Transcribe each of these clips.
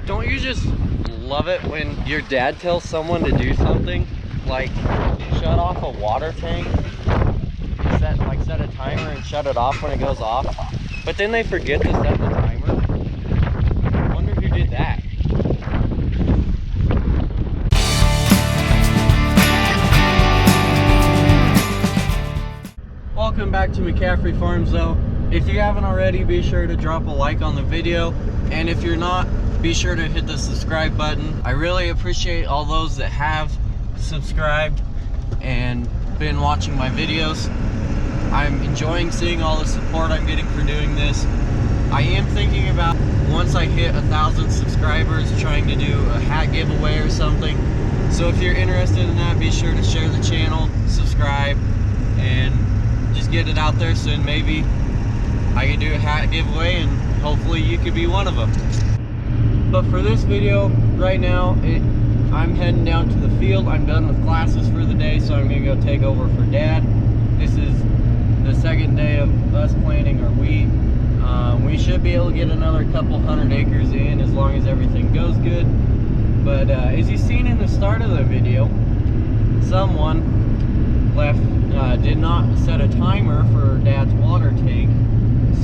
Don't you just love it when your dad tells someone to do something, like shut off a water tank, set a timer and shut it off when it goes off, but then they forget to set the timer? I wonder who did that. Welcome back to McCaffrey Farms though. If you haven't already, be sure to drop a like on the video, and if you're not, be sure to hit the subscribe button. I really appreciate all those that have subscribed and been watching my videos. I'm enjoying seeing all the support I'm getting for doing this. I am thinking about, once I hit 1,000 subscribers, trying to do a hat giveaway or something. So if you're interested in that, be sure to share the channel, subscribe, and just get it out there soon. Maybe I can do a hat giveaway and hopefully you could be one of them. But for this video right now, I'm heading down to the field. I'm done with classes for the day, so I'm gonna go take over for Dad. This is the second day of us planting our wheat. We should be able to get another couple 100 acres in as long as everything goes good. But as you've seen in the start of the video, someone did not set a timer for Dad's water tank.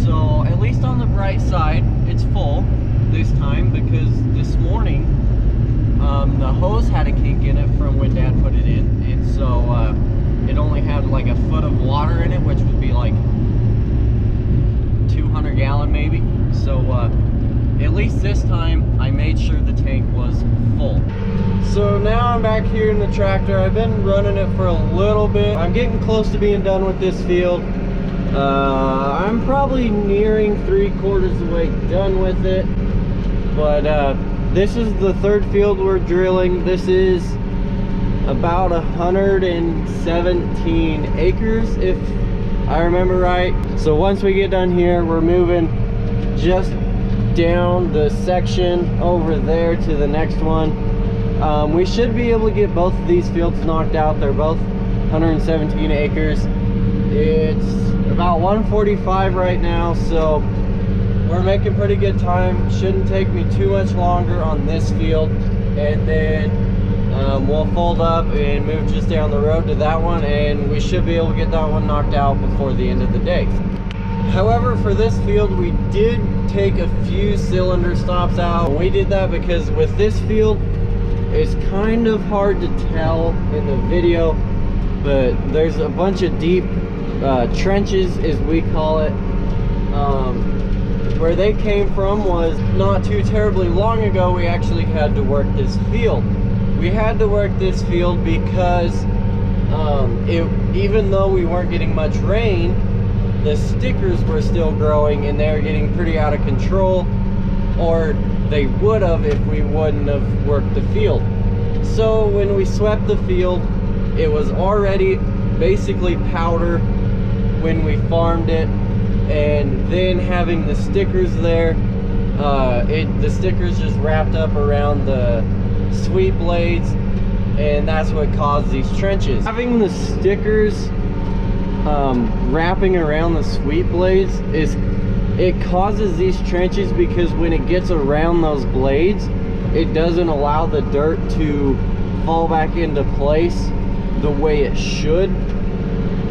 So at least on the bright side, it's full this time, because this morning the hose had a kink in it from when Dad put it in, and so it only had like a foot of water in it, which would be like 200 gallon maybe. So at least this time I made sure the tank was full. So now I'm back here in the tractor. I've been running it for a little bit. I'm getting close to being done with this field. I'm probably nearing 3/4 of the way done with it, but this is the third field we're drilling. This is about 117 acres if I remember right. So once we get done here, we're moving just down the section over there to the next one. We should be able to get both of these fields knocked out. They're both 117 acres. It's about 1:45 right now, so we're making pretty good time. Shouldn't take me too much longer on this field, and then we'll fold up and move just down the road to that one, and we should be able to get that one knocked out before the end of the day. However, for this field, we did take a few cylinder stops out. We did that because with this field, it's kind of hard to tell in the video, but there's a bunch of deep trenches, as we call it. Where they came from was not too terribly long ago. We actually had to work this field. We had to work this field because even though we weren't getting much rain, the stickers were still growing and they were getting pretty out of control, or they would have if we wouldn't have worked the field. So when we swept the field, it was already basically powder when we farmed it, and then having the stickers there, the stickers just wrapped up around the sweep blades, and that's what caused these trenches. Having the stickers wrapping around the sweep blades, it causes these trenches, because when it gets around those blades, it doesn't allow the dirt to fall back into place the way it should.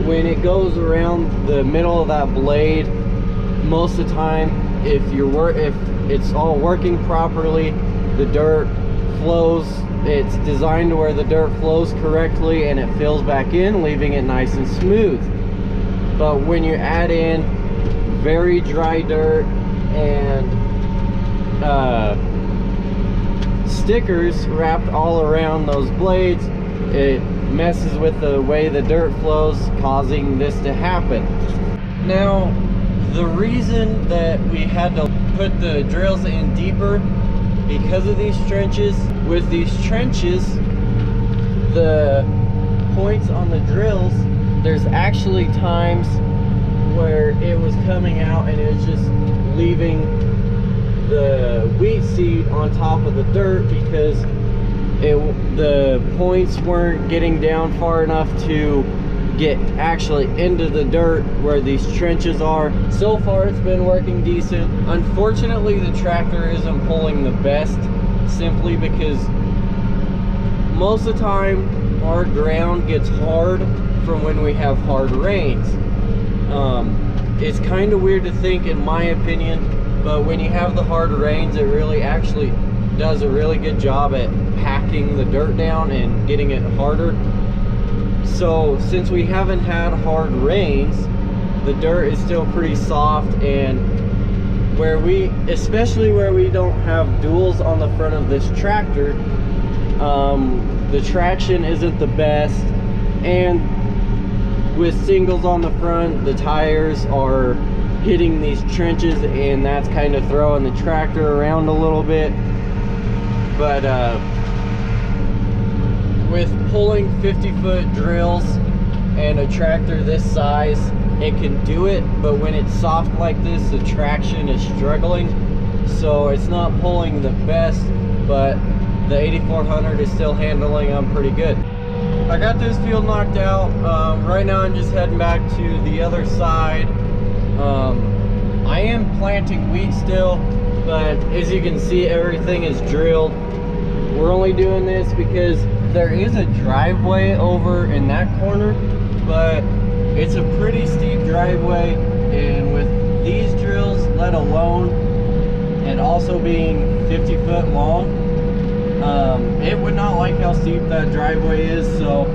When it goes around the middle of that blade, most of the time, if it's all working properly, the dirt flows. It's designed to where the dirt flows correctly and it fills back in, leaving it nice and smooth. But when you add in very dry dirt and stickers wrapped all around those blades, it messes with the way the dirt flows, causing this to happen. Now, the reason that we had to put the drills in deeper, because of these trenches. With these trenches, the points on the drills, there's actually times where it was coming out and it was just leaving the wheat seed on top of the dirt, because the points weren't getting down far enough to get actually into the dirt where these trenches are. So far it's been working decent. Unfortunately, the tractor isn't pulling the best simply because most of the time our ground gets hard from when we have hard rains. It's kind of weird to think, in my opinion, but when you have the hard rains, it really actually does a really good job at packing the dirt down and getting it harder. So since we haven't had hard rains, the dirt is still pretty soft, and especially where we don't have duals on the front of this tractor, the traction isn't the best, and with singles on the front, the tires are hitting these trenches, and that's kind of throwing the tractor around a little bit. But with pulling 50-foot drills and a tractor this size, it can do it, but when it's soft like this, the traction is struggling, so it's not pulling the best, but the 8400 is still handling them pretty good. I got this field knocked out. Right now I'm just heading back to the other side. I am planting wheat still, but as you can see, everything is drilled. We're only doing this because there is a driveway over in that corner, but it's a pretty steep driveway, and with these drills, let alone, and also being 50 foot long, it would not like how steep that driveway is. So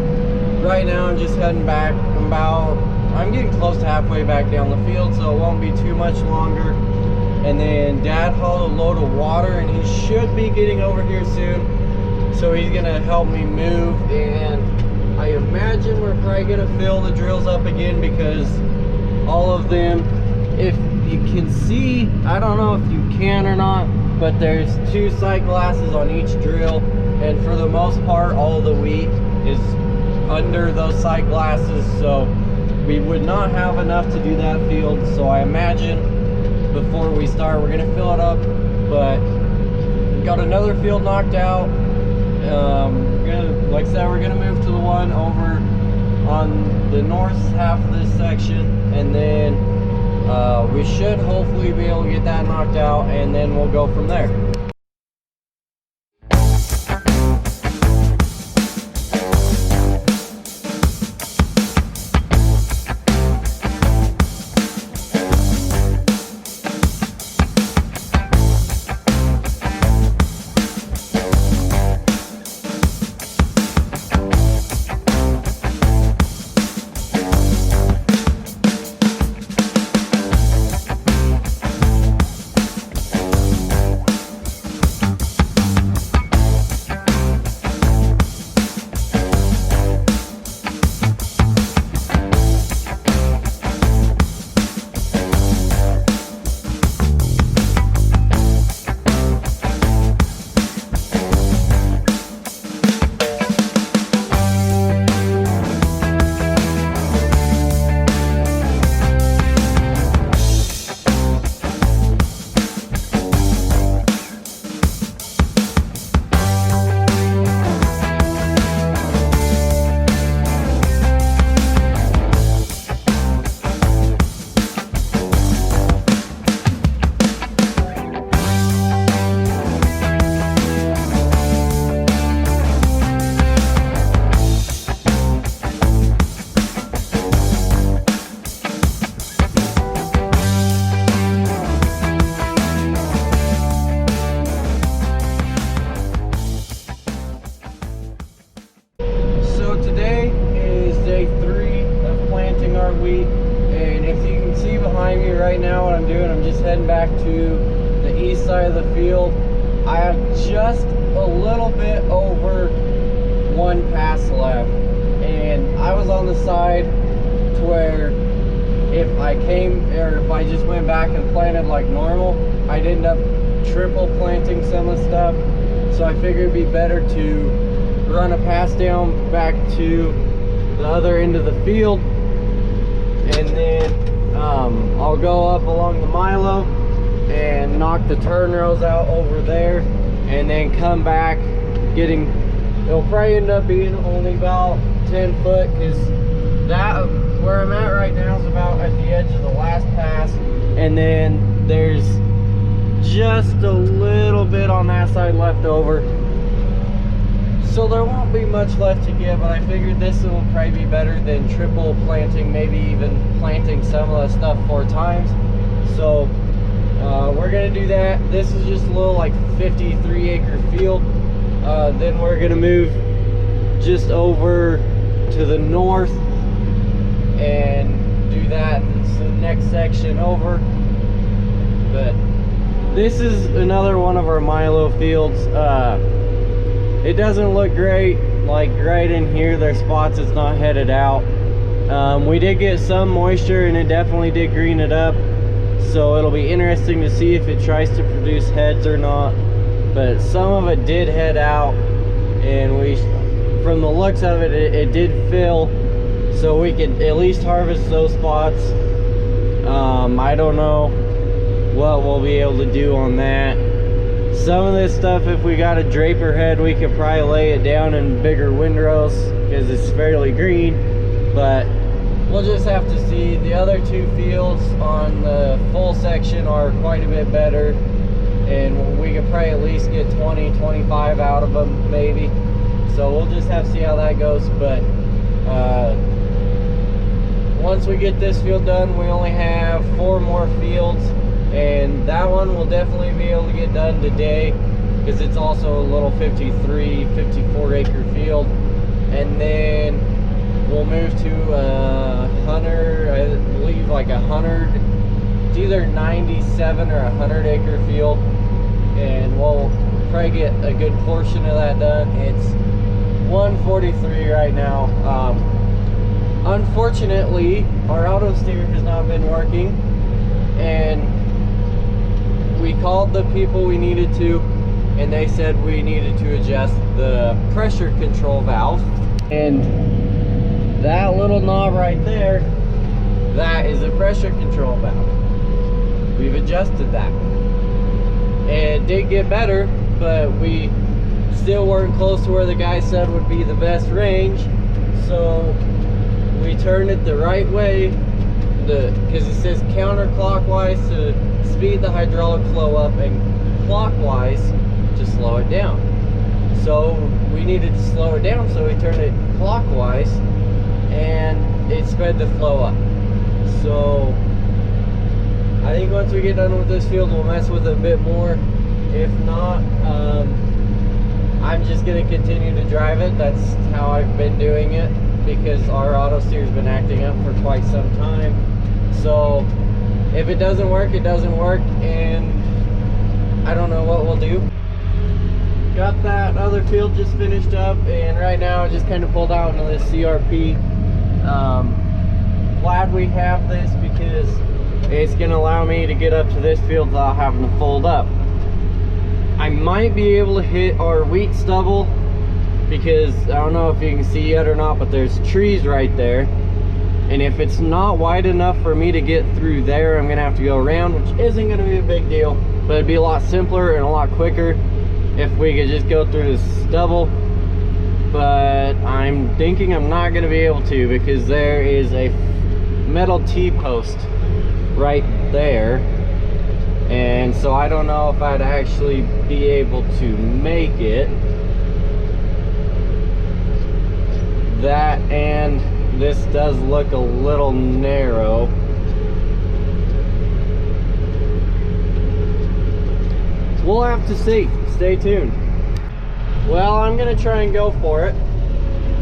right now I'm just heading back. I'm getting close to halfway back down the field, so it won't be too much longer. And then Dad hauled a load of water, and he should be getting over here soon, so he's gonna help me move. And I imagine we're probably gonna fill the drills up again, because all of them, if you can see, I don't know if you can or not, but there's 2 sight glasses on each drill, and for the most part all of the wheat is under those sight glasses, so we would not have enough to do that field. So I imagine before we start we're gonna fill it up. But we got another field knocked out. Like I said, we're gonna move to the one over on the north half of this section, and then we should hopefully be able to get that knocked out, and then we'll go from there. Heading back to the east side of the field. I have just a little bit over 1 pass left, and I was on the side to where if I just went back and planted like normal, I'd end up triple planting some of the stuff. So I figured it'd be better to run a pass down back to the other end of the field, and then I'll go up along the Milo and knock the turn rows out over there, and then come back it'll probably end up being only about 10 foot, because that where I'm at right now is about at the edge of the last pass, and then there's just a little bit on that side left over. So there won't be much left to get, but I figured this will probably be better than triple planting, maybe even planting some of the stuff 4 times. So we're gonna do that. This is just a little like 53-acre field. Then we're gonna move just over to the north and do that. It's the next section over. But this is another one of our milo fields. It doesn't look great. Like right in here, there's spots it's not headed out. We did get some moisture and it definitely did green it up. So it'll be interesting to see if it tries to produce heads or not. But some of it did head out, and from the looks of it, it did fill. So we could at least harvest those spots. I don't know what we'll be able to do on that. Some of this stuff, if we got a draper head, we could probably lay it down in bigger windrows because it's fairly green, but we'll just have to see. The other 2 fields on the full section are quite a bit better, and we could probably at least get 20-25 out of them maybe. So we'll just have to see how that goes. But once we get this field done, we only have 4 more fields, and that one will definitely be able to get done today because it's also a little 54-acre field. And then we'll move to 100, I believe like 100, it's either 97 or 100-acre field, and we'll probably get a good portion of that done. It's 143 right now. Unfortunately, our auto steer has not been working, and we called the people we needed to, and they said we needed to adjust the pressure control valve. And that little knob right there, that is a pressure control valve. We've adjusted that. It did get better, but we still weren't close to where the guy said would be the best range. So we turned it the right way, because it says counterclockwise to speed the hydraulic flow up and clockwise to slow it down. So we needed to slow it down, so we turned it clockwise and it sped the flow up. So I think once we get done with this field, we'll mess with it a bit more. If not, I'm just going to continue to drive it. That's how I've been doing it, because our auto steer's been acting up for quite some time. So if it doesn't work, it doesn't work, and I don't know what we'll do. Got that other field just finished up, and right now I just kind of pulled out into this CRP. Glad we have this because it's going to allow me to get up to this field without having to fold up. I might be able to hit our wheat stubble, because I don't know if you can see yet or not, but there's trees right there. And if it's not wide enough for me to get through there, I'm gonna have to go around, which isn't gonna be a big deal, but it'd be a lot simpler and a lot quicker if we could just go through this stubble. But I'm thinking I'm not gonna be able to, because there is a metal T-post right there, and so I don't know if I'd actually be able to make it. That, and this does look a little narrow. We'll have to see. Stay tuned. Well, I'm gonna try and go for it.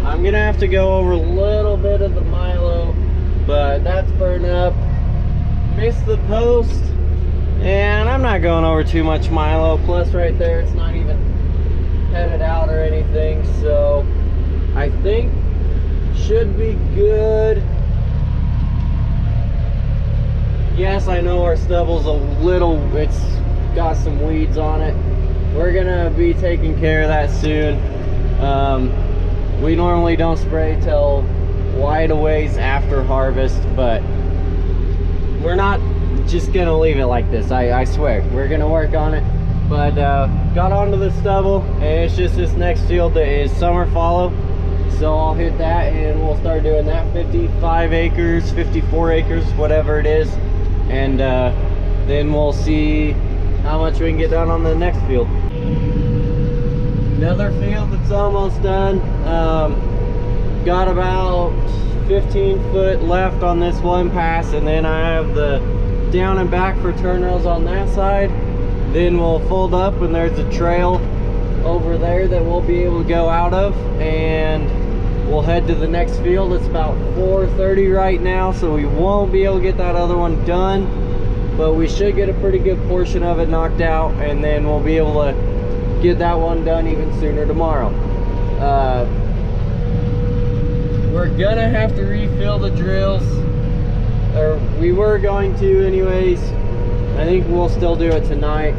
I'm gonna have to go over a little bit of the milo, but that's burned up. Missed the post, and I'm not going over too much milo. Plus right there, it's not even headed out or anything, so I think should be good. Yes, I know our stubble's a little, it's got some weeds on it. We're gonna be taking care of that soon. We normally don't spray till wide a ways after harvest, but we're not just gonna leave it like this. I swear, we're gonna work on it. But got onto the stubble, and it's just this next field that is summer fallow. So I'll hit that and we'll start doing that. 55 acres, 54 acres, whatever it is. And then we'll see how much we can get done on the next field. Another field that's almost done. Got about 15 foot left on this one pass, and then I have the down and back for turn rails on that side. Then we'll fold up and there's a trail over there that we'll be able to go out of, and we'll head to the next field. It's about 4:30 right now, so we won't be able to get that other one done, but we should get a pretty good portion of it knocked out, and then we'll be able to get that one done even sooner tomorrow. We're gonna have to refill the drills, or we were going to anyways. I think we'll still do it tonight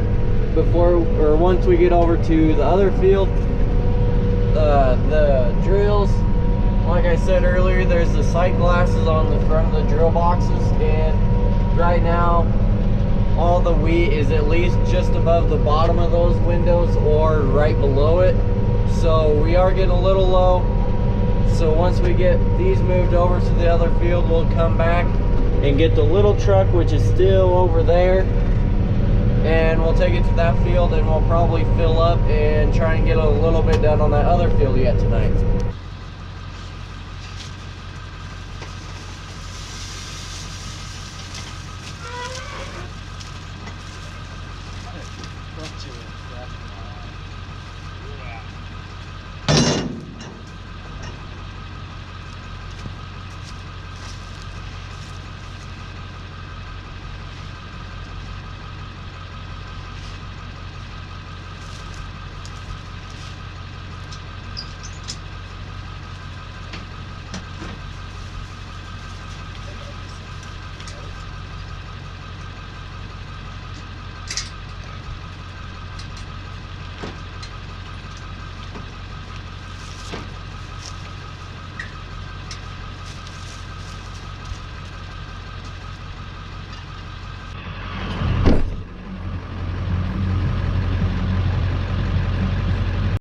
before, or once we get over to the other field. The drills, like I said earlier, there's the sight glasses on the front of the drill boxes, and right now all the wheat is at least just above the bottom of those windows or right below it, so we are getting a little low. So once we get these moved over to the other field, we'll come back and get the little truck, which is still over there, and we'll take it to that field, and we'll probably fill up and try and get a little bit done on that other field yet tonight.